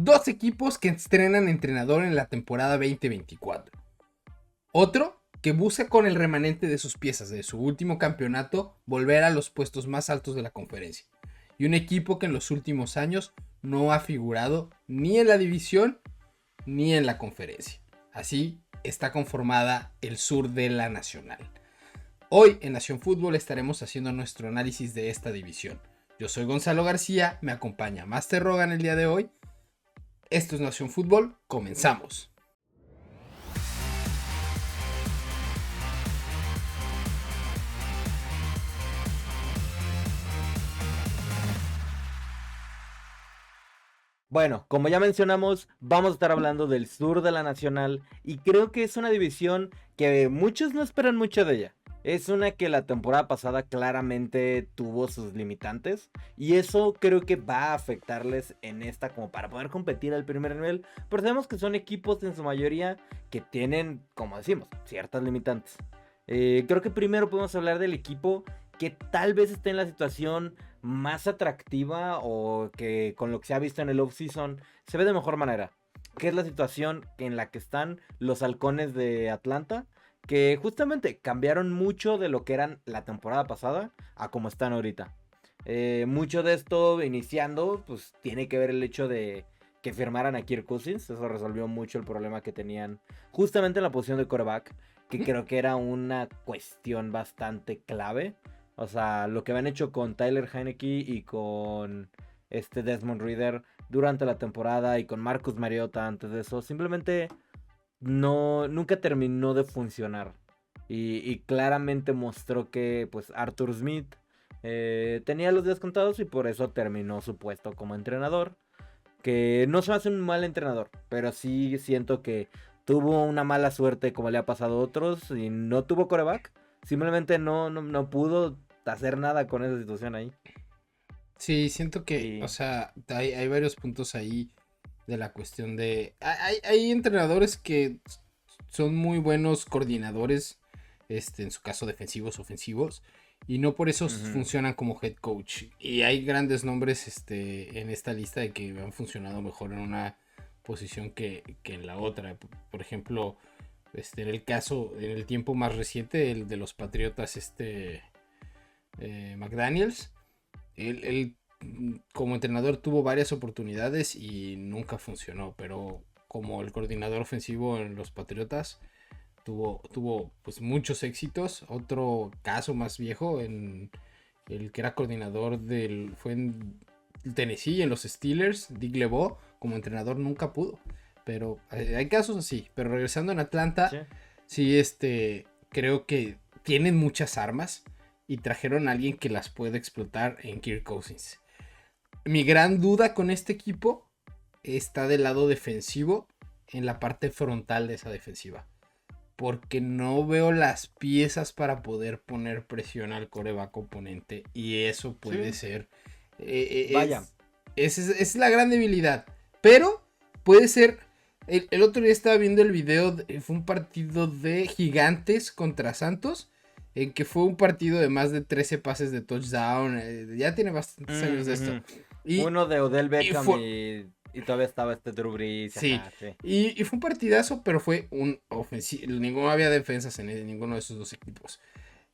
2 equipos que estrenan entrenador en la temporada 2024. Otro que busca con el remanente de sus piezas de su último campeonato volver a los puestos más altos de la conferencia. Y un equipo que en los últimos años no ha figurado ni en la división ni en la conferencia. Así está conformada el sur de la Nacional. Hoy en Nación Fútbol estaremos haciendo nuestro análisis de esta división. Yo soy Gonzalo García, me acompaña Master Rogan el día de hoy. Esto es Nación Fútbol, comenzamos. Bueno, como ya mencionamos, vamos a estar hablando del sur de la Nacional y creo que es una división que muchos no esperan mucho de ella. Es una que la temporada pasada claramente tuvo sus limitantes y eso creo que va a afectarles en esta como para poder competir al primer nivel, pero sabemos que son equipos en su mayoría que tienen, como decimos, ciertas limitantes. Creo que primero podemos hablar del equipo que tal vez esté en la situación más atractiva o que con lo que se ha visto en el off-season se ve de mejor manera, que es la situación en la que están los Halcones de Atlanta, que justamente cambiaron mucho de lo que eran la temporada pasada a como están ahorita. Mucho de esto iniciando, pues tiene que ver el hecho de que firmaran a Kirk Cousins. Eso resolvió mucho el problema que tenían justamente en la posición de quarterback, que creo que era una cuestión bastante clave. O sea, lo que habían hecho con Tyler Heinicke y con Desmond Ridder durante la temporada y con Marcus Mariota antes de eso, simplemente nunca terminó de funcionar. Y claramente mostró que pues Arthur Smith tenía los días contados y por eso terminó su puesto como entrenador. Que no se hace un mal entrenador, pero sí siento que tuvo una mala suerte como le ha pasado a otros y no tuvo quarterback. Simplemente no pudo hacer nada con esa situación ahí. Sí, siento que, Y... o sea, hay varios puntos ahí de la cuestión de... Hay entrenadores que son muy buenos coordinadores, en su caso defensivos, ofensivos, y no por eso funcionan como head coach. Y hay grandes nombres en esta lista de que han funcionado mejor en una posición que en la otra. Por ejemplo, en el caso, en el tiempo más reciente, el de los Patriotas, McDaniels. Él como entrenador tuvo varias oportunidades y nunca funcionó, pero como el coordinador ofensivo en los Patriotas tuvo pues muchos éxitos. Otro caso más viejo, en el que era coordinador fue en Tennessee, en los Steelers, Dick LeBeau, como entrenador nunca pudo. Pero hay casos así. Pero regresando en Atlanta, sí, creo que tienen muchas armas y trajeron a alguien que las puede explotar en Kirk Cousins. Mi gran duda con este equipo está del lado defensivo, en la parte frontal de esa defensiva, porque no veo las piezas para poder poner presión al quarterback oponente y eso puede ser Vaya. es la gran debilidad, pero puede ser. El otro día estaba viendo el video, fue un partido de Gigantes contra Santos, en que fue un partido de más de 13 pases de touchdown. Ya tiene bastantes años de esto. Uno de Odell Beckham Fue, y todavía estaba Drew Brees. sí, Ajá, sí. y fue un partidazo, pero fue un ofensivo. No había defensas en ninguno de esos dos equipos.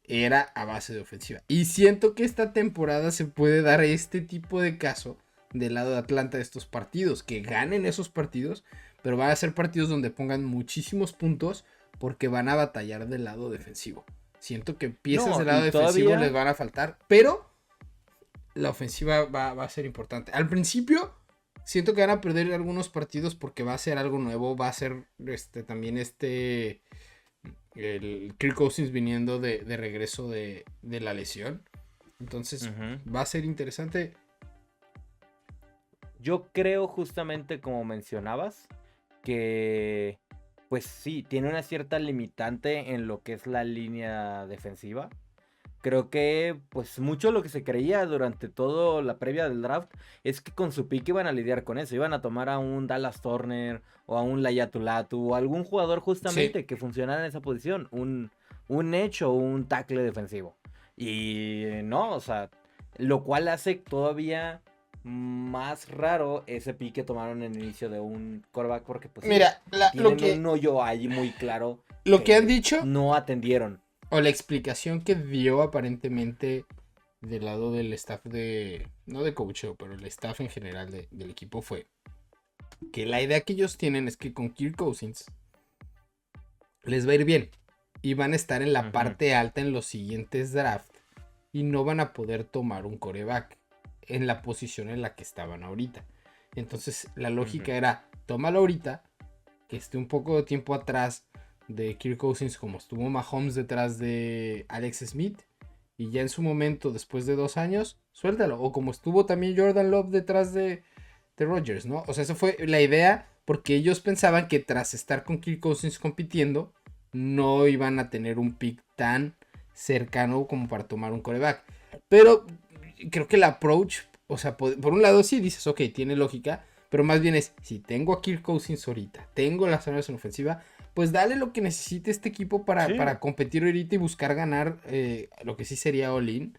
Era a base de ofensiva. Y siento que esta temporada se puede dar este tipo de caso del lado de Atlanta de estos partidos. Que ganen esos partidos, pero van a ser partidos donde pongan muchísimos puntos porque van a batallar del lado defensivo. Siento que piezas del lado defensivo les van a faltar, pero la ofensiva va a ser importante. Al principio siento que van a perder algunos partidos porque va a ser algo nuevo. Va a ser también el Kirk Cousins viniendo de regreso de la lesión. Entonces va a ser interesante. Yo creo justamente como mencionabas que pues sí, tiene una cierta limitante en lo que es la línea defensiva. Creo que pues mucho lo que se creía durante toda la previa del draft es que con su pick iban a lidiar con eso. Iban a tomar a un Dallas Turner o a un Layatulatu o algún jugador justamente que funcionara en esa posición. Un edge o un tackle defensivo. Y no, o sea, lo cual hace todavía más raro ese pick que tomaron en el inicio de un quarterback porque pues sí, Mira, tienen un hoyo ahí muy claro lo que han que dicho no atendieron. o la explicación que dio aparentemente del lado del staff no de coacheo, pero el staff en general del equipo fue que la idea que ellos tienen es que con Kirk Cousins les va a ir bien y van a estar en la parte alta en los siguientes drafts y no van a poder tomar un coreback en la posición en la que estaban ahorita. Entonces la lógica era, tómalo ahorita, que esté un poco de tiempo atrás de Kirk Cousins como estuvo Mahomes detrás de Alex Smith, y ya en su momento, después de 2 años, suéltalo. O como estuvo también Jordan Love detrás de Rodgers, ¿no? O sea, esa fue la idea, porque ellos pensaban que tras estar con Kirk Cousins compitiendo, no iban a tener un pick tan cercano como para tomar un coreback. Pero creo que el approach, o sea, por un lado sí dices, ok, tiene lógica, pero más bien es, si tengo a Kirk Cousins ahorita, tengo las armas en ofensiva, pues dale lo que necesite este equipo para competir ahorita y buscar ganar lo que sí sería all-in.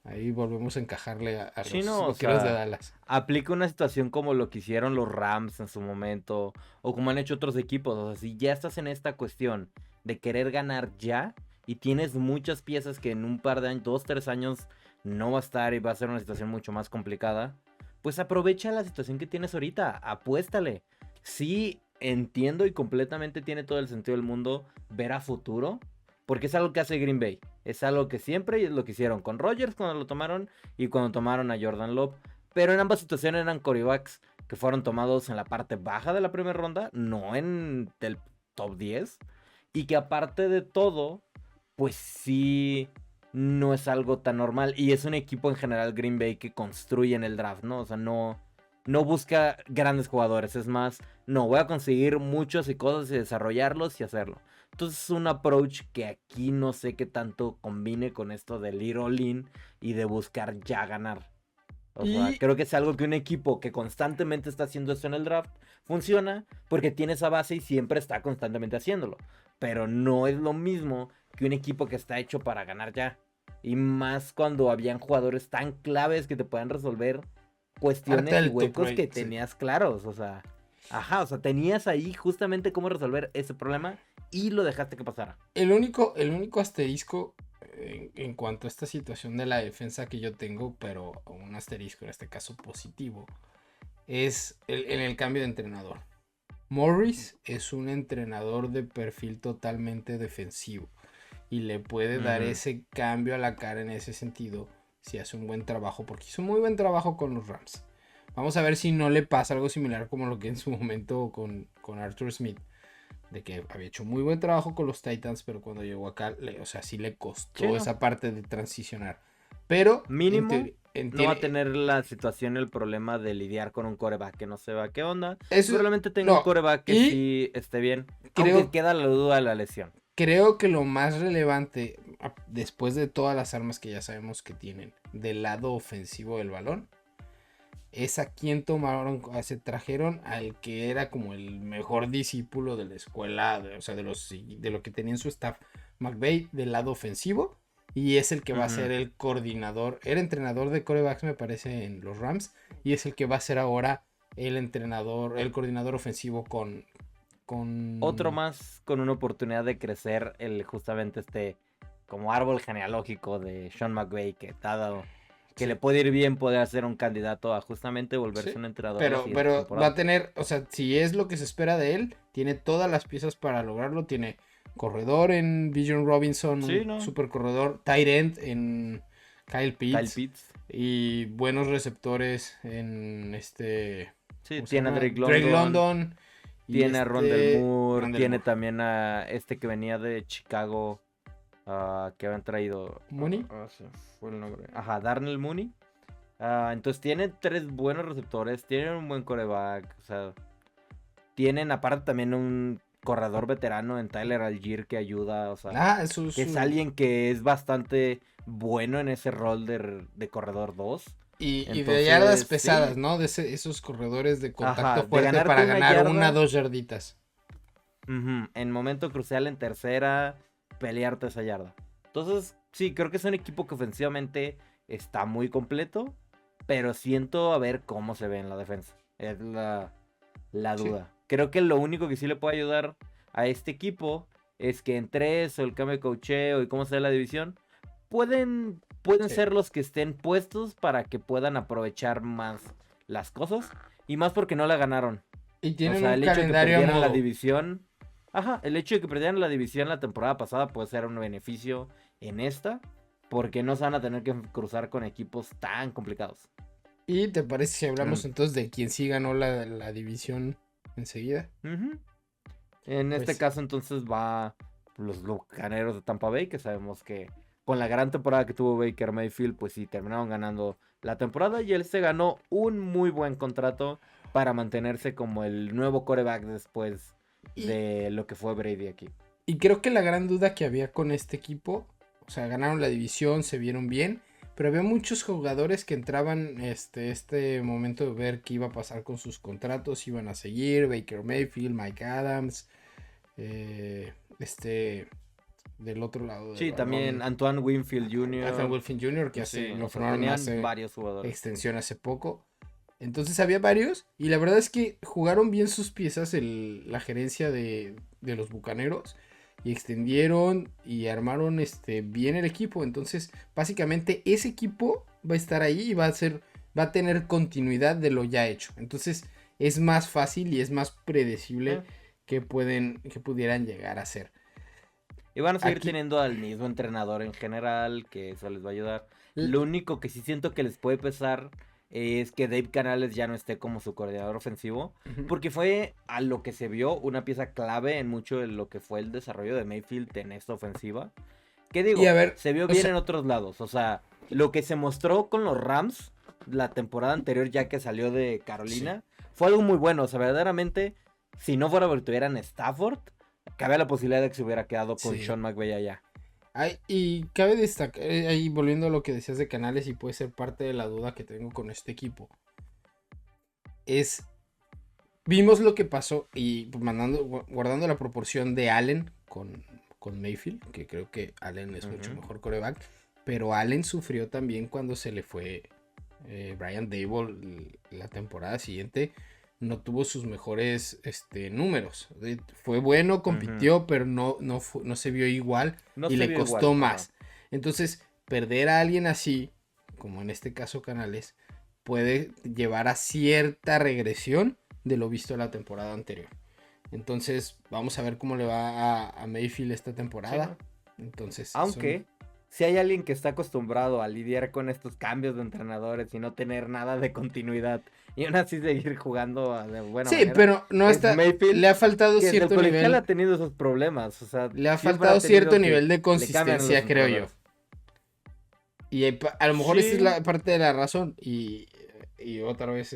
Ahí volvemos a encajarle a Sí, los no, o vaqueros de sea, Dallas. aplica una situación como lo que hicieron los Rams en su momento, o como han hecho otros equipos. O sea, si ya estás en esta cuestión de querer ganar ya, y tienes muchas piezas que en un par de años, 2, 3 años, no va a estar y va a ser una situación mucho más complicada, pues aprovecha la situación que tienes ahorita, apuéstale. Sí, entiendo y completamente tiene todo el sentido del mundo ver a futuro, porque es algo que hace Green Bay. Es algo que siempre lo que hicieron con Rodgers cuando lo tomaron y cuando tomaron a Jordan Love. Pero en ambas situaciones eran quarterbacks que fueron tomados en la parte baja de la primera ronda, no en el top 10. Y que aparte de todo, pues sí, no es algo tan normal. Y es un equipo en general Green Bay que construye en el draft, ¿no? O sea, no busca grandes jugadores. Es más, no, voy a conseguir muchos y cosas y desarrollarlos y hacerlo. Entonces es un approach que aquí no sé qué tanto combine con esto del ir all in y de buscar ya ganar. O sea, Y creo que es algo que un equipo que constantemente está haciendo eso en el draft funciona porque tiene esa base y siempre está constantemente haciéndolo. Pero no es lo mismo que un equipo que está hecho para ganar ya. Y más cuando habían jugadores tan claves que te puedan resolver parte cuestiones y del top huecos que rate, sí. tenías claros. O sea, ajá, o sea, tenías ahí justamente cómo resolver ese problema y lo dejaste que pasara. El único asterisco en cuanto a esta situación de la defensa que yo tengo, pero un asterisco en este caso positivo, es en el cambio de entrenador. Morris es un entrenador de perfil totalmente defensivo y le puede dar ese cambio a la cara en ese sentido si hace un buen trabajo, porque hizo muy buen trabajo con los Rams. Vamos a ver si no le pasa algo similar como lo que en su momento con Arthur Smith, de que había hecho muy buen trabajo con los Titans, pero cuando llegó acá, o sea, sí le Sí, costó ¿no? esa parte de transicionar. Pero Mínimo no va a tiene, tener la situación, el problema de lidiar con un coreback que no sepa qué onda. eso, Probablemente tenga un no, coreback que y sí esté bien, aunque creo queda la duda de la lesión. Creo que lo más relevante, después de todas las armas que ya sabemos que tienen del lado ofensivo del balón, es a quien tomaron, se trajeron al que era como el mejor discípulo de la escuela, o sea, de lo que tenía en su staff, McVay, del lado ofensivo, y es el que va a ser el coordinador, era entrenador de corebacks, me parece, en los Rams, y es el que va a ser ahora el entrenador, el coordinador ofensivo Otro con más con una oportunidad de crecer justamente como árbol genealógico de Sean McVay que te ha dado, que le sí. puede ir bien poder ser un candidato a justamente volverse Sí, un entrenador la siguiente pero va a temporada. tener, o sea, si es lo que se espera de él, tiene todas las piezas para lograrlo. Tiene corredor en Bijan Robinson, Sí, un ¿no? super corredor, tight end en Kyle Kyle Pitts Pitts. y buenos receptores en Sí, ¿cómo se tiene a llama? Drake Drake London. London y Tiene a Rondell Moore, Randall tiene Moore. también a este que venía de Chicago, que habían traído. Mooney. Se fue el nombre. Ajá, Darnell Mooney. Entonces tienen tres buenos receptores, tienen un buen coreback, o sea, tienen aparte también un corredor veterano en Tyler Algier que ayuda, o sea, Ah, que es alguien que es bastante bueno en ese rol de corredor 2. y de yardas Entonces, pesadas, sí, ¿no? De esos corredores de ajá, contacto de fuerte ganarte para una ganar una, yarda. 2 yarditas. En momento crucial en tercera, pelearte esa yarda. Entonces, sí, creo que es un equipo que ofensivamente está muy completo, pero siento a ver cómo se ve en la defensa. Es la Sí. duda. Creo que lo único que sí le puede ayudar a este equipo es que entre eso, el cambio de coacheo y cómo se ve la división, pueden Sí. ser los que estén puestos para que puedan aprovechar más las cosas. Y más porque no la ganaron. Y O tienen sea, un el hecho de que calendario a perdieran la modo. división. Ajá, el hecho de que perdieran la división la temporada pasada puede ser un beneficio en esta. Porque no se van a tener que cruzar con equipos tan complicados. ¿Y te parece si Mm, hablamos entonces de quién sí ganó la división enseguida? ujú. En este Pues, caso, entonces va los Bucaneros de Tampa Bay, que sabemos que con la gran temporada que tuvo Baker Mayfield, pues sí, terminaron ganando la temporada y él se ganó un muy buen contrato para mantenerse como el nuevo quarterback después y, de lo que fue Brady aquí. y creo que la gran duda que había con este equipo, o sea, ganaron la división, se vieron bien, pero había muchos jugadores que entraban este momento de ver qué iba a pasar con sus contratos, iban a seguir, Baker Mayfield, Mike Adams, este, del otro lado del Sí, también balón, Antoine Winfield Nathan Jr. Wilson Jr., que Sí, lo o sea, firmaron tenían hace varios jugadores. extensión hace poco. Entonces había varios y la verdad es que jugaron bien sus piezas la gerencia de los Bucaneros y extendieron y armaron bien el equipo. Entonces básicamente ese equipo va a estar ahí y va a tener continuidad de lo ya hecho. Entonces es más fácil y es más predecible Eh, que pudieran llegar a ser. Y van a seguir Aquí, teniendo al mismo entrenador en general, que eso les va a ayudar. l- Lo único que sí siento que les puede pesar es que Dave Canales ya no esté como su coordinador ofensivo, ujú. porque fue a lo que se vio una pieza clave en mucho de lo que fue el desarrollo de Mayfield en esta ofensiva. ¿Qué Y a digo? ver, Se vio o bien sea, en otros lados, o sea, lo que se mostró con los Rams la temporada anterior ya que salió de sí. Carolina fue algo muy bueno, o sea, verdaderamente, si no fuera porque tuvieran Stafford, cabe la posibilidad de que se hubiera quedado con Sí. Sean McVay allá. Y cabe destacar, ahí volviendo a lo que decías de Canales, y puede ser parte de la duda que tengo con este equipo, es, vimos lo que pasó y pues, guardando la proporción de Allen con Mayfield, que creo que Allen es mucho Ujú. mejor coreback, pero Allen sufrió también cuando se le fue Brian Dable la temporada siguiente. No tuvo sus mejores números. Fue bueno, Ujú. compitió, pero no se vio igual No y se le vio igual, costó ajá. más. Entonces, perder a alguien así, como en este caso Canales, puede llevar a cierta regresión de lo visto la temporada anterior. Entonces, vamos a ver cómo le va a Mayfield esta Sí, temporada. ¿no? Entonces, son. Aunque, si hay alguien que está acostumbrado a lidiar con estos cambios de entrenadores y no tener nada de continuidad y aún así seguir jugando de buena Sí, manera, pero no es está. Mayfield, Le ha faltado que desde el cierto colegial nivel. ha tenido esos problemas. O sea, Le ha siempre ha faltado cierto tenido que nivel de le cambian a los consistencia, creo yo. entrenadores. Y a lo mejor esa es Sí, la parte de la razón. Y otra vez,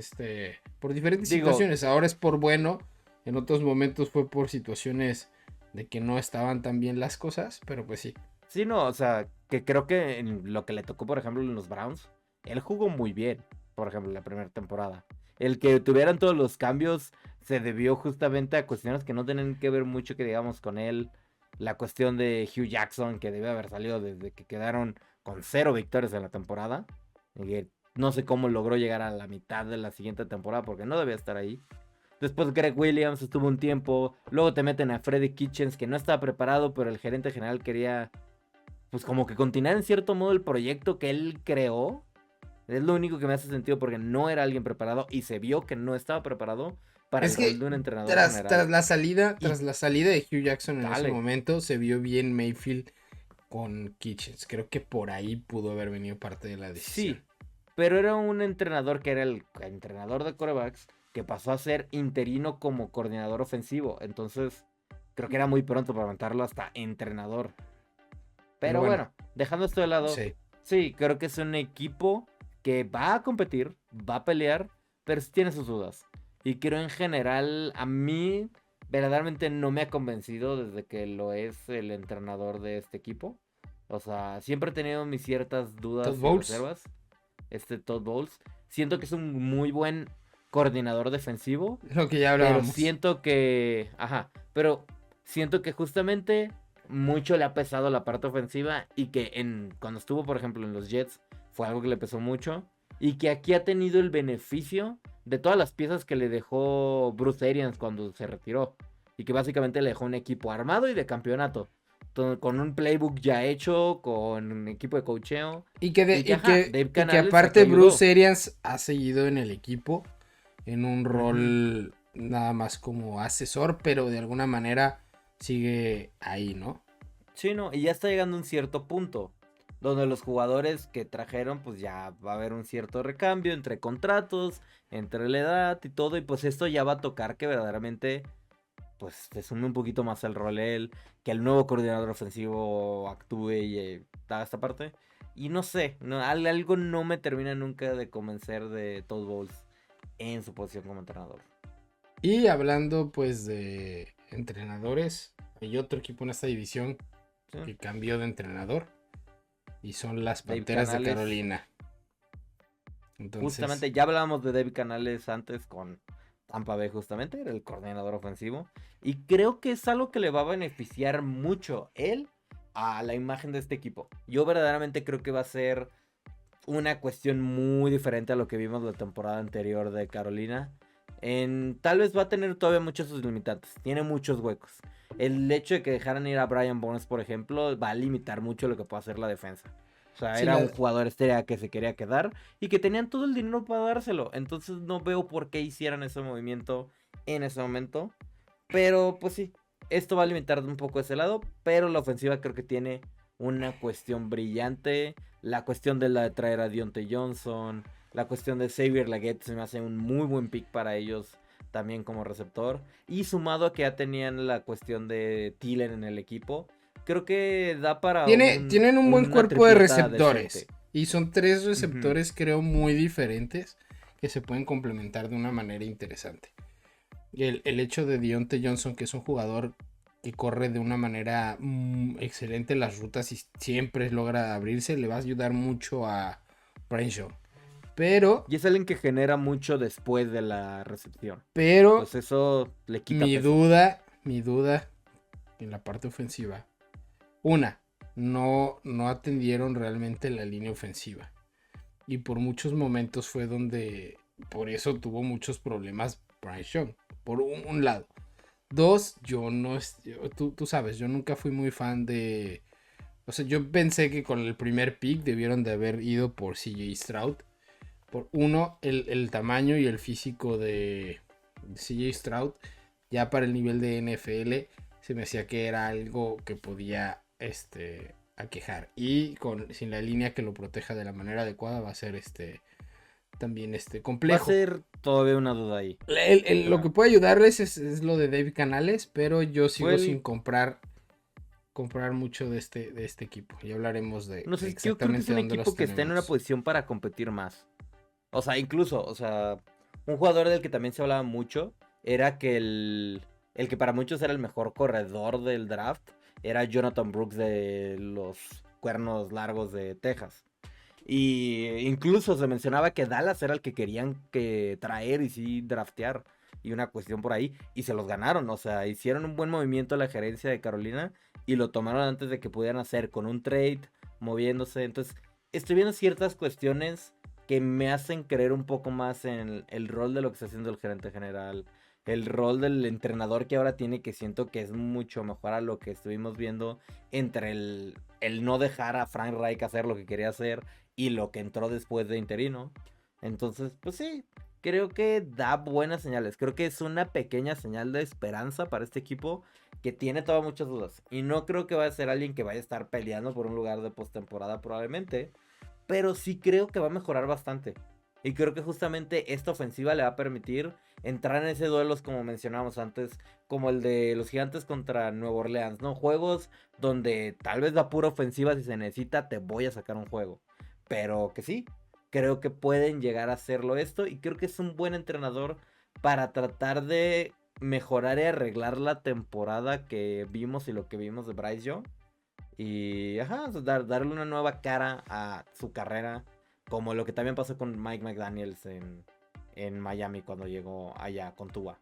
por diferentes digo, situaciones. Ahora es por bueno. En otros momentos fue por situaciones de que no estaban tan bien las cosas. Pero pues sí. sí, no, o sea, que creo que en lo que le tocó, por ejemplo, en los Browns, él jugó muy bien, por ejemplo, la primera temporada. El que tuvieran todos los cambios se debió justamente a cuestiones que no tienen que ver mucho, que digamos, con él. La cuestión de Hugh Jackson, que debe haber salido desde que quedaron con 0 victorias en la temporada. Y que no sé cómo logró llegar a la mitad de la siguiente temporada, porque no debía estar ahí. Después Greg Williams estuvo un tiempo. Luego te meten a Freddy Kitchens, que no estaba preparado, pero el gerente general quería pues como que continuar en cierto modo el proyecto que él creó. Es lo único que me hace sentido porque no era alguien preparado y se vio que no estaba preparado para el Es rol que de un entrenador tras, general. tras la salida, Y tras la salida de Hugh Jackson en ese dale, momento, se vio bien Mayfield con Kitchens. Creo que por ahí pudo haber venido parte de la decisión. sí, pero era un entrenador que era el entrenador de quarterbacks que pasó a ser interino como coordinador ofensivo. Entonces, creo que era muy pronto para levantarlo hasta entrenador. Pero Pero bueno, bueno, dejando esto de lado, sí. sí, creo que es un equipo que va a competir, va a pelear, pero sí tiene sus dudas. Y creo en general, a mí verdaderamente no me ha convencido desde que lo es el entrenador de este equipo. O sea, siempre he tenido mis ciertas Todd dudas y Bowles, reservas. Este Todd Bowles. Siento que es un muy buen coordinador defensivo, lo que ya pero hablábamos. siento que, ajá, pero siento que justamente mucho le ha pesado la parte ofensiva y que cuando estuvo, por ejemplo, en los Jets, fue algo que le pesó mucho. y que aquí ha tenido el beneficio de todas las piezas que le dejó Bruce Arians cuando se retiró. Y que básicamente le dejó un equipo armado y de campeonato. Con un playbook ya hecho, con un equipo de coacheo. Y que, Y que, ajá, Dave y que Canales aquí aparte ayudó. Bruce Arians ha seguido en el equipo en un Ujú. rol nada más como asesor, pero de alguna manera sigue ahí, ¿no? Sí, no, y ya está llegando un cierto punto. Donde los jugadores que trajeron, pues ya va a haber un cierto recambio entre contratos, entre la edad y todo. Y pues esto ya va a tocar que verdaderamente pues se sume un poquito más al rol él, que el nuevo coordinador ofensivo actúe y haga esta parte. Y no sé, algo no me termina nunca de convencer de Todd Bowles en su posición como entrenador. Y hablando pues de entrenadores, hay otro equipo en esta división ¿Sí? que cambió de entrenador y son las Dave Panteras de Canales, Carolina. Entonces, justamente ya hablábamos de Dave Canales antes con Tampa Bay, justamente, era el coordinador ofensivo. Y creo que es algo que le va a beneficiar mucho él a la imagen de este equipo. Yo verdaderamente creo que va a ser una cuestión muy diferente a lo que vimos la temporada anterior de Carolina. Tal vez va a tener todavía muchos sus limitantes. Tiene muchos huecos. El hecho de que dejaran ir a Brian Burns, por ejemplo, va a limitar mucho lo que puede hacer la defensa. O sea, sí, era un jugador estrella que se quería quedar y que tenían todo el dinero para dárselo. Entonces no veo por qué hicieran ese movimiento en ese momento. Pero pues sí, esto va a limitar un poco ese lado. Pero la ofensiva creo que tiene una cuestión brillante. La cuestión de la de traer a Diontae Johnson. La cuestión de Xavier Legette se me hace un muy buen pick para ellos también como receptor. Y sumado a que ya tenían la cuestión de Thielen en el equipo, creo que da para tienen un buen una cuerpo de tripleta receptores. decente. Y son tres Ujú. receptores, creo, muy diferentes que se pueden complementar de una manera interesante. El hecho de Diontae Johnson, que es un jugador que corre de una manera excelente las rutas y siempre logra abrirse, le va a ayudar mucho a Brian Shaw. Pero, Y es alguien que genera mucho después de la recepción. pero, Entonces eso le quita peso. mi duda en la parte ofensiva. Una, no atendieron realmente la línea ofensiva. Y por muchos momentos fue donde, por eso tuvo muchos problemas Brian Shaw. Por un lado. Dos, yo no, tú sabes, yo nunca fui muy fan de... O sea, yo pensé que con el primer pick debieron de haber ido por CJ Stroud. Por uno, el tamaño y el físico de CJ Stroud, ya para el nivel de NFL, se me hacía que era algo que podía aquejar. Y sin la línea que lo proteja de la manera adecuada va a ser también Va a complejo. ser todavía una duda ahí. Lo que Claro. puede ayudarles es lo de David Canales, pero yo Fue sigo sin el. comprar mucho de este equipo. Ya hablaremos No de sé, yo creo que es exactamente un dónde los equipo que está en una tenemos. posición para competir más. O sea, incluso, o sea, un jugador del que también se hablaba mucho era que el que para muchos era el mejor corredor del draft era Jonathan Brooks de los Cuernos Largos de Texas. Y incluso se mencionaba que Dallas era el que querían que traer y sí draftear. Y una cuestión por ahí. Y se los ganaron. O sea, hicieron un buen movimiento la gerencia de Carolina. Y lo tomaron antes de que pudieran hacer con un trade, moviéndose. Entonces, estoy viendo ciertas cuestiones que me hacen creer un poco más en el rol de lo que está haciendo el gerente general. El rol del entrenador que ahora tiene, que siento que es mucho mejor a lo que estuvimos viendo entre el no dejar a Frank Reich hacer lo que quería hacer y lo que entró después de interino. Entonces, pues sí, creo que da buenas señales. Creo que es una pequeña señal de esperanza para este equipo que tiene todas muchas dudas. Y no creo que vaya a ser alguien que vaya a estar peleando por un lugar de postemporada probablemente. Pero sí creo que va a mejorar bastante. Y creo que justamente esta ofensiva le va a permitir entrar en ese duelos como mencionábamos antes, como el de los Gigantes contra Nueva Orleans, ¿no? Juegos donde tal vez la pura ofensiva, si se necesita, te voy a sacar un juego. Pero que sí, creo que pueden llegar a hacerlo esto y creo que es un buen entrenador para tratar de mejorar y arreglar la temporada que vimos y lo que vimos de Bryce Young. Y ajá, darle una nueva cara a su carrera, como lo que también pasó con Mike McDaniels en Miami cuando llegó allá con Tua.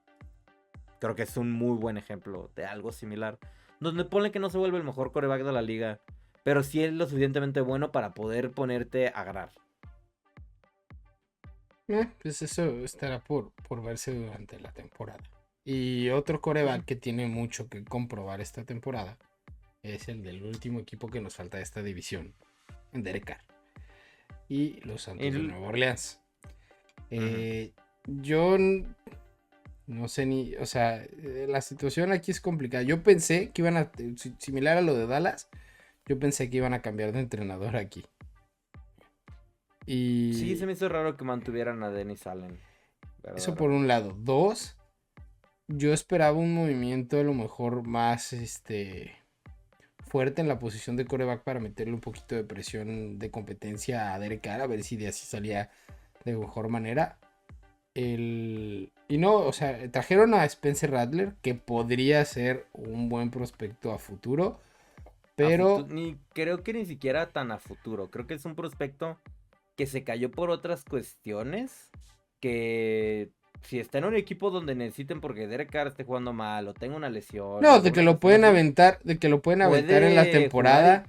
Creo que es un muy buen ejemplo de algo similar. Donde pone que no se vuelve el mejor quarterback de la liga, pero sí es lo suficientemente bueno para poder ponerte a ganar. Pues eso estará por verse durante la temporada. Y otro coreback que tiene mucho que comprobar esta temporada es el del último equipo que nos falta de esta división, Derek Carr y los Santos de El- Nueva Orleans. Ujú. Yo no sé ni, o sea, la situación aquí es complicada. Yo pensé que iban a, similar a lo de Dallas, yo pensé que iban a cambiar de entrenador aquí. Sí, se Y me hizo raro que mantuvieran a Dennis Allen, eso por ¿verdad? un lado. Dos, yo esperaba un movimiento a lo mejor más, fuerte en la posición de coreback para meterle un poquito de presión de competencia a Derek Carr, a ver si de así salía de mejor manera. Y no, o sea, trajeron a Spencer Rattler, que podría ser un buen prospecto a futuro, pero Ni creo que ni siquiera tan a futuro. Creo que es un prospecto que se cayó por otras cuestiones. Que si está en un equipo donde necesiten porque Derek Carr esté jugando mal o tenga una lesión o no, de que alguna lo cuestión pueden así, aventar, de que lo pueden aventar en la puede jugar temporada,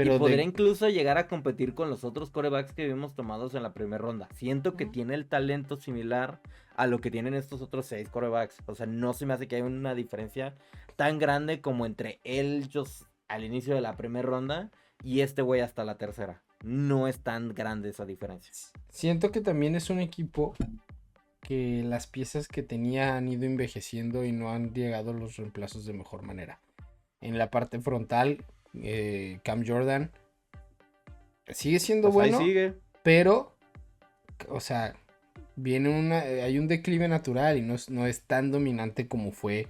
y pero podría de, incluso llegar a competir con los otros corebacks que vimos tomados en la primera ronda. Siento que tiene el talento similar a lo que tienen estos otros 6 corebacks. O sea, no se me hace que haya una diferencia tan grande como entre ellos al inicio de la primera ronda y este güey hasta la tercera. No es tan grande esa diferencia. siento que también es un equipo que las piezas que tenía han ido envejeciendo y no han llegado los reemplazos de mejor manera. En la parte frontal, Cam Jordan sigue siendo Pues ahí bueno, sigue. pero, o sea, hay un declive natural y no es tan dominante como fue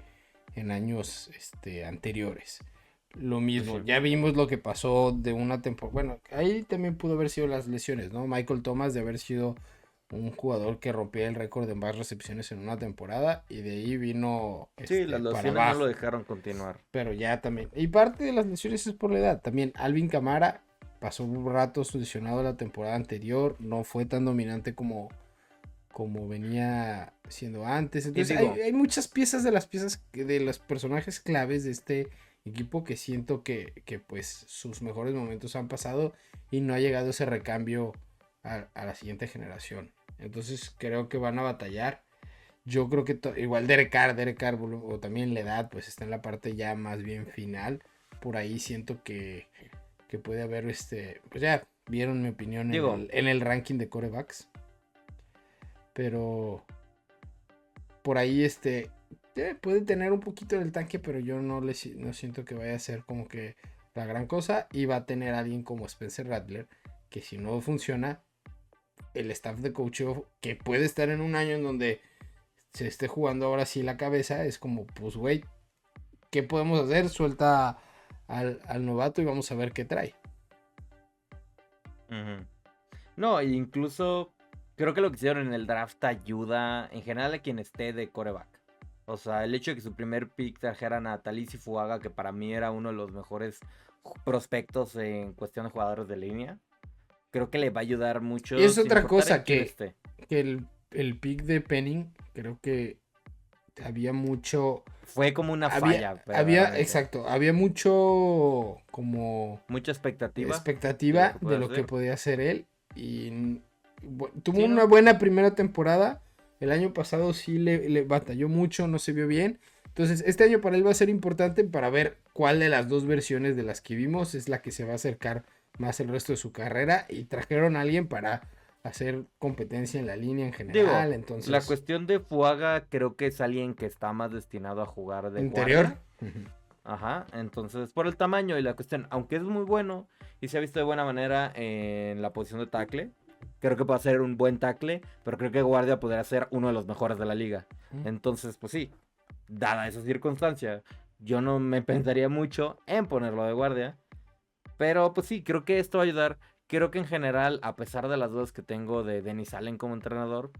en años anteriores. Lo Pues mismo, sí. ya vimos lo que pasó de una temporada. Bueno, ahí también pudo haber sido las lesiones, ¿no? Michael Thomas de haber sido un jugador que rompía el récord de más recepciones en una temporada y de ahí vino Sí, las para lesiones no lo abajo. dejaron continuar. Pero ya también. Y parte de las lesiones es por la edad. También Alvin Kamara pasó un rato lesionado la temporada anterior. No fue tan dominante como venía siendo antes. Y Entonces digo, hay muchas piezas de las de los personajes claves de este equipo que siento que pues sus mejores momentos han pasado y no ha llegado ese recambio a la siguiente generación. Entonces creo que van a batallar. Yo creo que igual Derek Carr, o también la edad, pues está en la parte ya más bien final. Por ahí siento que puede haber pues ya vieron mi opinión en digo, el ranking de corebacks. Pero por ahí puede tener un poquito del tanque, pero yo no siento que vaya a ser como que la gran cosa. Y va a tener a alguien como Spencer Rattler, que si no funciona, el staff de coaching que puede estar en un año en donde se esté jugando ahora sí la cabeza, es como, pues, güey, ¿qué podemos hacer? Suelta al novato y vamos a ver qué trae. ujú. No, e incluso creo que lo que hicieron en el draft ayuda en general a quien esté de coreback. O sea, el hecho de que su primer pick trajeran a Talisi Fuaga, que para mí era uno de los mejores prospectos en cuestión de jugadores de línea, creo que le va a ayudar Y mucho es sin otra importar en cosa quién esté. que el pick de Penning, creo que había mucho. Fue como una falla, verdaderamente. Exacto, había mucho como Mucha expectativa de lo expectativa que de puede lo que hacer. podía hacer él y tuvo Sí, una ¿no? buena primera temporada. El año pasado sí le batalló mucho, no se vio bien. Entonces, este año para él va a ser importante para ver cuál de las dos versiones de las que vimos es la que se va a acercar más el resto de su carrera. Y trajeron a alguien para hacer competencia en la línea en Digo, general. la Entonces, cuestión de Fuaga creo que es alguien que está más destinado a jugar de interior. guardia. Ajá, entonces por el tamaño y la cuestión, aunque es muy bueno y se ha visto de buena manera en la posición de tackle, creo que puede ser un buen tackle, pero creo que guardia podría ser uno de los mejores de la liga. Entonces, pues sí, dada esa circunstancia, yo no me pensaría mucho en ponerlo de guardia, pero pues sí, creo que esto va a ayudar. Creo que en general, a pesar de las dudas que tengo de Dennis Allen como entrenador,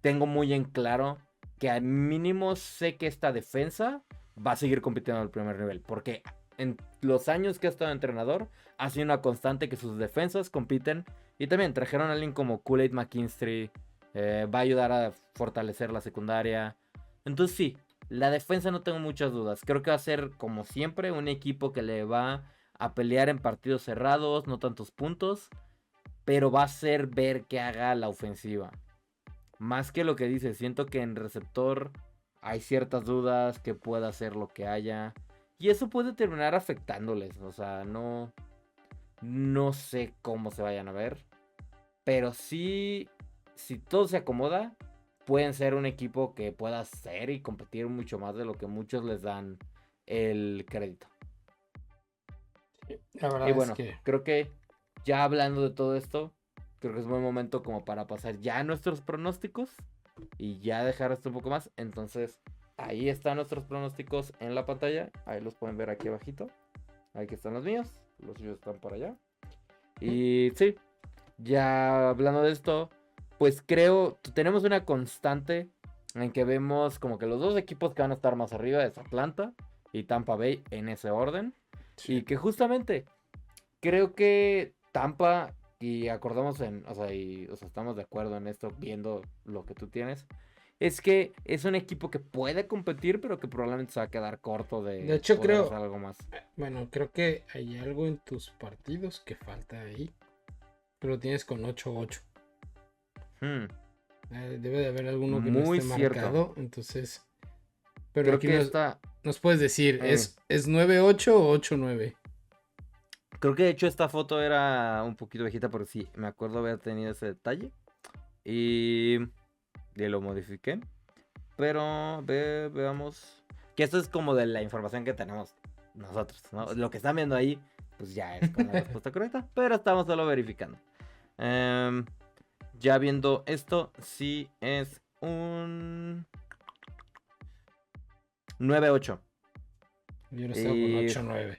tengo muy en claro que al mínimo sé que esta defensa va a seguir compitiendo al primer nivel. Porque en los años que ha estado entrenador, ha sido una constante que sus defensas compiten. Y también trajeron a alguien como Kool-Aid McKinstry. Va a ayudar a fortalecer la secundaria. Entonces sí, la defensa no tengo muchas dudas. Creo que va a ser como siempre un equipo que le va a pelear en partidos cerrados, no tantos puntos. pero va a ser ver que haga la ofensiva. Más que lo que dice, siento que en receptor hay ciertas dudas que pueda hacer lo que haya. Y eso puede terminar afectándoles. O sea, no sé cómo se vayan a ver. Pero sí, si todo se acomoda, pueden ser un equipo que pueda ser y competir mucho más de lo que muchos les dan el crédito. La verdad Y es bueno, que creo que ya hablando de todo esto, creo que es buen momento como para pasar ya a nuestros pronósticos y ya dejar esto un poco más. Entonces, ahí están nuestros pronósticos en la pantalla. Ahí los pueden ver aquí abajito. Aquí están los míos. Los suyos están por allá. Y sí, ya hablando de esto, pues creo, tenemos una constante en que vemos como que los dos equipos que van a estar más arriba es Atlanta y Tampa Bay en ese orden. sí. Y que justamente creo que Tampa, y acordamos o sea, estamos de acuerdo en esto viendo lo que tú tienes, es que es un equipo que puede competir, pero que probablemente se va a quedar corto De de hecho, poder hacer creo, algo más. bueno, creo que hay algo en tus partidos que falta ahí. Pero lo tienes con 8-8. Hmm, Debe de haber alguno que no muy esté cierto. marcado. Entonces. Pero Creo aquí que nos puedes decir, eh, ¿es 9-8 o 8-9? creo que de hecho esta foto era un poquito viejita porque sí, me acuerdo haber tenido ese detalle. Y lo modifiqué. Pero veamos. Que esto es como de la información que tenemos nosotros, ¿no? Lo que están viendo ahí, pues ya es con la respuesta correcta. Pero estamos solo verificando. Ya viendo esto, sí es un 9-8. Yo lo estaba con Y 8-9.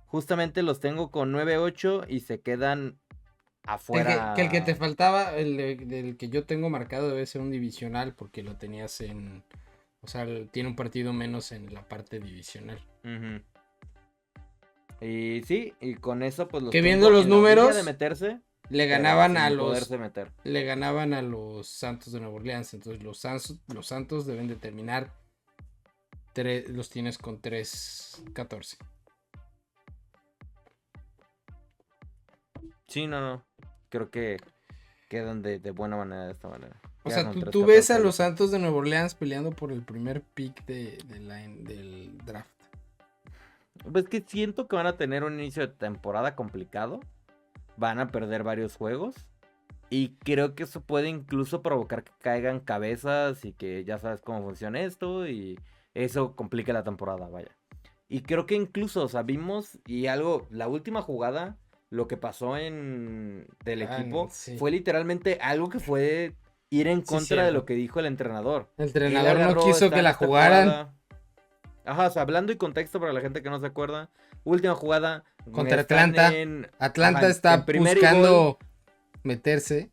justamente los tengo con 9-8 y se quedan Que el que te afuera. faltaba, del que yo tengo marcado, debe ser un divisional porque lo tenías en. O sea, tiene un partido menos en la parte divisional. Ujú. Y sí, y con eso pues los Que viendo tengo los en la orilla de números, meterse, le pero ganaban a sin los. poderse meter. Le ganaban a los Santos de Nueva Orleans. Entonces los Santos deben de terminar. Los tienes con 3-14. Sí, no. Creo que quedan de buena manera de esta manera. O Queda sea, con tú ves 3-14 a los los Santos. Santos de Nueva Orleans peleando por el primer pick del draft. Pues que siento que van a tener un inicio de temporada complicado. Van a perder varios juegos. Y creo que eso puede incluso provocar que caigan cabezas y que ya sabes cómo funciona esto y eso complica la temporada, vaya. Y creo que incluso, o sea, vimos y algo, la última jugada, lo que pasó del equipo Sí. fue literalmente algo que fue ir en Sí, contra de lo cierto. que dijo el entrenador. El Él entrenador no agarró, quiso está que en la esta jugaran jugada. Ajá, o sea, hablando y contexto para la gente que no se acuerda. Última jugada, contra están Atlanta. ajá, Atlanta está en primera y gol. buscando meterse.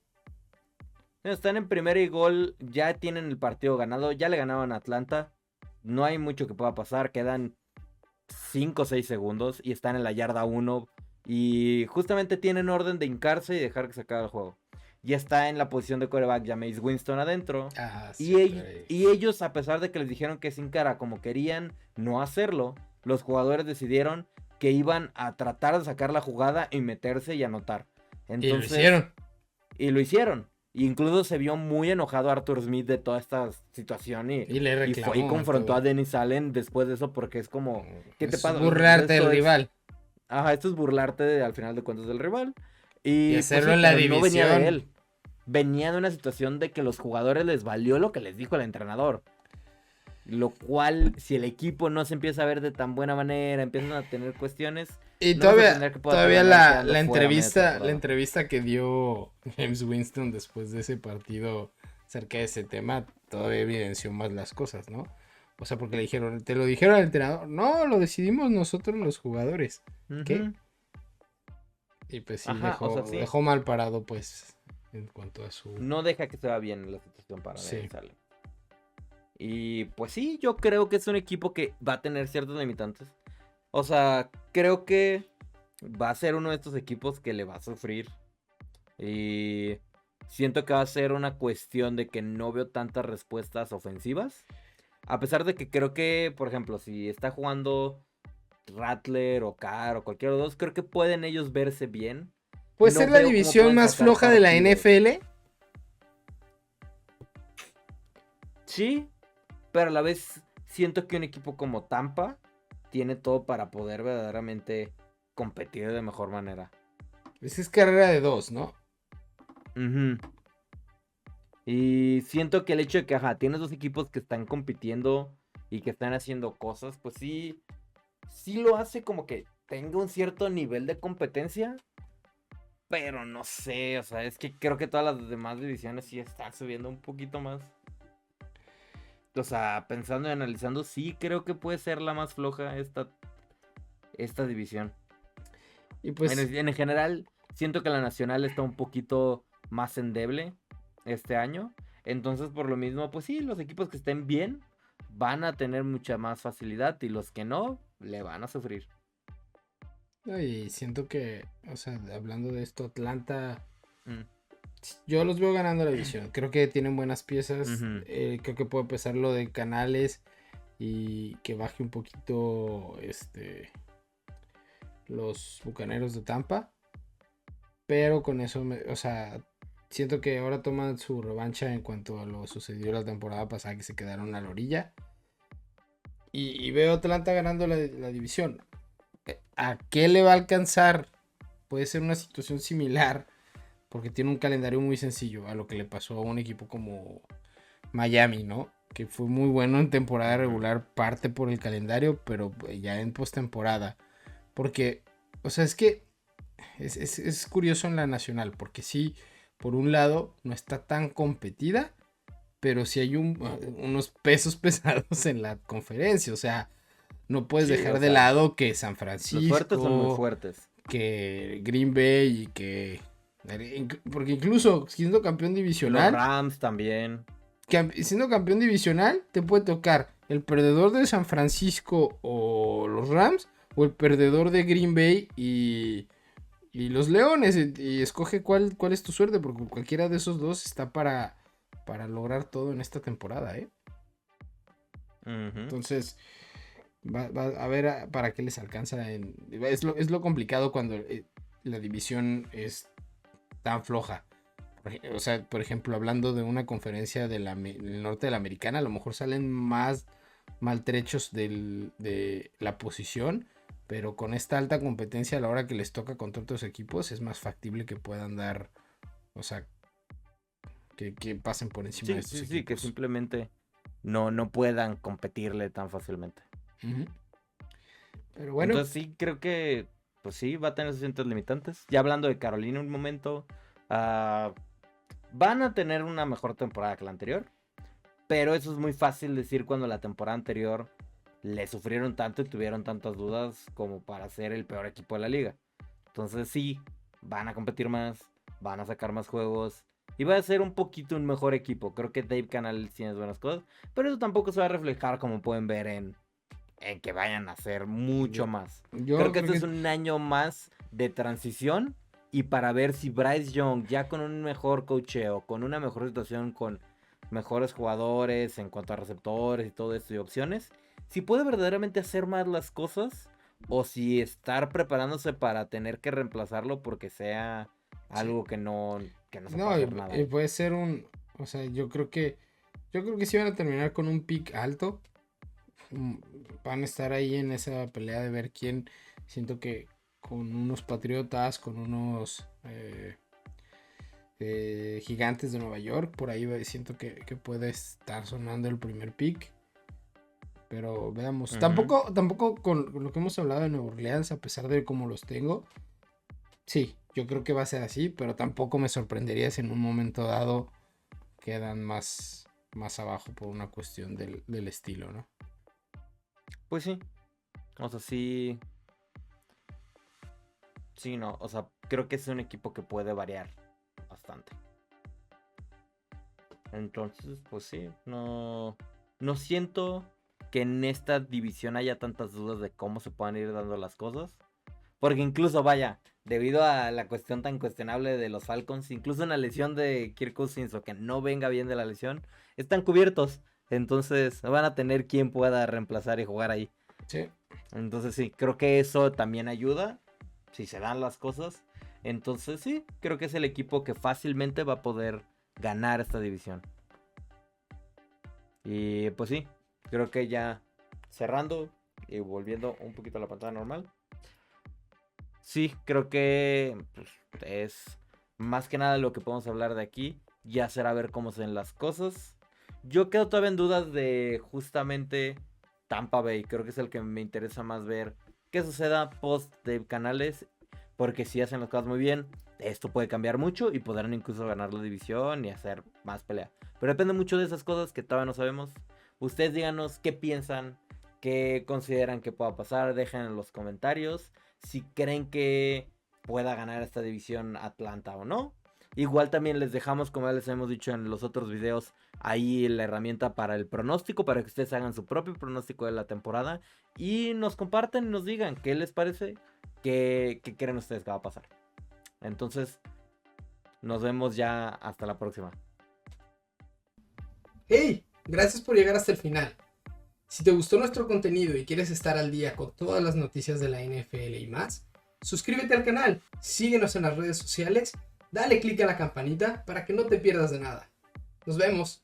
Están en primera y gol, ya tienen el partido ganado, ya le ganaban a Atlanta. No hay mucho que pueda pasar, quedan 5 o 6 segundos y están en la yarda 1. Y justamente tienen orden de hincarse y dejar que se acabe el juego. Ya está en la posición de quarterback Jameis Winston adentro. Sí, Y ellos, a pesar de que les dijeron que sin cara como querían no hacerlo, los jugadores decidieron que iban a tratar de sacar la jugada y meterse y anotar. Entonces, y lo hicieron. Y lo hicieron. Incluso se vio muy enojado Arthur Smith de toda esta situación y le reclamó. fue y confrontó a Dennis Allen después de eso porque es como, ¿qué te pasa? Burlarte del rival. Ajá, esto es burlarte al final de cuentas del rival. Y hacerlo pues, en la pero división. no venía de él. Venía de una situación de que los jugadores les valió lo que les dijo el entrenador. Lo cual, si el equipo no se empieza a ver de tan buena manera, empiezan a tener cuestiones. Y no todavía la entrevista que dio James Winston después de ese partido acerca de ese tema, todavía evidenció más las cosas, ¿no? O sea, porque le dijeron, te lo dijeron al entrenador, no, lo decidimos nosotros los jugadores. ¿Qué? Y pues sí, ajá, dejó mal parado, pues, en cuanto a su... No deja que se vea bien la situación para sí. Allen. Y pues sí, yo creo que es un equipo que va a tener ciertos limitantes. O sea, creo que va a ser uno de estos equipos que le va a sufrir. Y siento que va a ser una cuestión de que no veo tantas respuestas ofensivas. A pesar de que creo que, por ejemplo, si está jugando Rattler o Carr o cualquiera de los dos, creo que pueden ellos verse bien. Puede no ser la veo cómo división pueden más sacar floja de la partido. NFL. Sí, pero a la vez siento que un equipo como Tampa tiene todo para poder verdaderamente competir de mejor manera. Esa es carrera de dos, ¿no? Ujú. Y siento que el hecho de que, ajá, tienes dos equipos que están compitiendo y que están haciendo cosas, pues sí lo hace como que tenga un cierto nivel de competencia, pero no sé, o sea, es que creo que todas las demás divisiones sí están subiendo un poquito más. O sea, pensando y analizando, sí creo que puede ser la más floja esta división. Y pues, En general, siento que la nacional está un poquito más endeble este año. Entonces, por lo mismo, pues sí, los equipos que estén bien van a tener mucha más facilidad y los que no, le van a sufrir. y siento que, o sea, hablando de esto, Atlanta, Mm, yo los veo ganando la división. Creo que tienen buenas piezas. ujú. Creo que puede pesar lo de Canales y que baje un poquito, los Bucaneros de Tampa. Pero con eso, o sea, siento que ahora toman su revancha en cuanto a lo sucedió la temporada pasada que se quedaron a la orilla. Y veo a Atlanta ganando la división. ¿A qué le va a alcanzar? Puede ser una situación similar porque tiene un calendario muy sencillo a lo que le pasó a un equipo como Miami, ¿no? Que fue muy bueno en temporada Ujú. regular, parte por el calendario, pero ya en postemporada. Porque, o sea, es que es curioso en la nacional, porque sí, por un lado, no está tan competida, pero sí hay unos pesos pesados en la conferencia. O sea, no puedes Sí, o dejar de sea, lado que San los fuertes son muy Francisco, fuertes. que Green Bay y que... Porque incluso siendo campeón Los divisional, Rams también. siendo campeón divisional, te puede tocar el perdedor de San Francisco o los Rams, o el perdedor de Green Bay y los Leones. Y escoge cuál es tu suerte, porque cualquiera de esos dos está para lograr todo en esta temporada, ¿eh? Ujú. Entonces, va a ver para qué les alcanza. Es lo complicado cuando la división es tan floja. O sea, por ejemplo, hablando de una conferencia del norte de la americana, a lo mejor salen más maltrechos de la posición, pero con esta alta competencia a la hora que les toca contra otros equipos es más factible que puedan dar, o sea, que pasen por encima de Sí, estos sí, sí, que equipos. simplemente no puedan competirle tan fácilmente. Ujú. Pero bueno, Entonces sí, creo que, pues sí, va a tener sus ciertos limitantes. Ya hablando de Carolina un momento, ah, van a tener una mejor temporada que la anterior, pero eso es muy fácil decir cuando la temporada anterior le sufrieron tanto y tuvieron tantas dudas como para ser el peor equipo de la liga. Entonces sí, van a competir más, van a sacar más juegos y va a ser un poquito un mejor equipo. Creo que Dave Canales tiene buenas cosas, pero eso tampoco se va a reflejar como pueden ver en que vayan a hacer yo, mucho más. Creo yo que creo este es que un año más de transición y para ver si Bryce Young, ya con un mejor coacheo, con una mejor situación, con mejores jugadores en cuanto a receptores y todo esto y opciones, si puede verdaderamente hacer más las cosas o si estar preparándose para tener que reemplazarlo porque sea sí. algo que no se puede No, hacer nada. puede ser o sea, yo creo que sí van a terminar con un pick alto. mm, Van a estar ahí en esa pelea de ver quién. Siento que con unos Patriotas, con unos Gigantes de Nueva York, por ahí siento que puede estar sonando el primer pick. Pero veamos. Ujú. Tampoco con lo que hemos hablado de Nueva Orleans, a pesar de cómo los tengo. Sí, yo creo que va a ser así, pero tampoco me sorprendería si en un momento dado quedan más abajo por una cuestión del estilo, ¿no? Pues sí, o sea, sí, sí, no, o sea, creo que es un equipo que puede variar bastante. Entonces, pues sí, no siento que en esta división haya tantas dudas de cómo se puedan ir dando las cosas. Porque incluso, vaya, debido a la cuestión tan cuestionable de los Falcons, incluso una lesión de Kirk Cousins o que no venga bien de la lesión, están cubiertos. Entonces van a tener quien pueda reemplazar y jugar ahí. Sí. Entonces sí, creo que eso también ayuda, si se dan las cosas. Entonces sí, creo que es el equipo que fácilmente va a poder ganar esta división. Y pues sí, creo que ya cerrando y volviendo un poquito a la pantalla normal. Sí, creo que pues, es más que nada lo que podemos hablar de aquí. Ya será ver cómo se ven las cosas. Yo quedo todavía en dudas de justamente Tampa Bay. Creo que es el que me interesa más ver qué suceda post de Canales. Porque si hacen las cosas muy bien, esto puede cambiar mucho y podrán incluso ganar la división y hacer más pelea. Pero depende mucho de esas cosas que todavía no sabemos. Ustedes díganos qué piensan, qué consideran que pueda pasar. Dejen en los comentarios si creen que pueda ganar esta división Atlanta o no. Igual también les dejamos, como ya les hemos dicho en los otros videos, ahí la herramienta para el pronóstico, para que ustedes hagan su propio pronóstico de la temporada y nos compartan y nos digan qué les parece, qué creen ustedes que va a pasar. Entonces, nos vemos ya hasta la próxima. ¡Hey! Gracias por llegar hasta el final. Si te gustó nuestro contenido y quieres estar al día con todas las noticias de la NFL y más, suscríbete al canal, síguenos en las redes sociales, dale click a la campanita para que no te pierdas de nada. Nos vemos.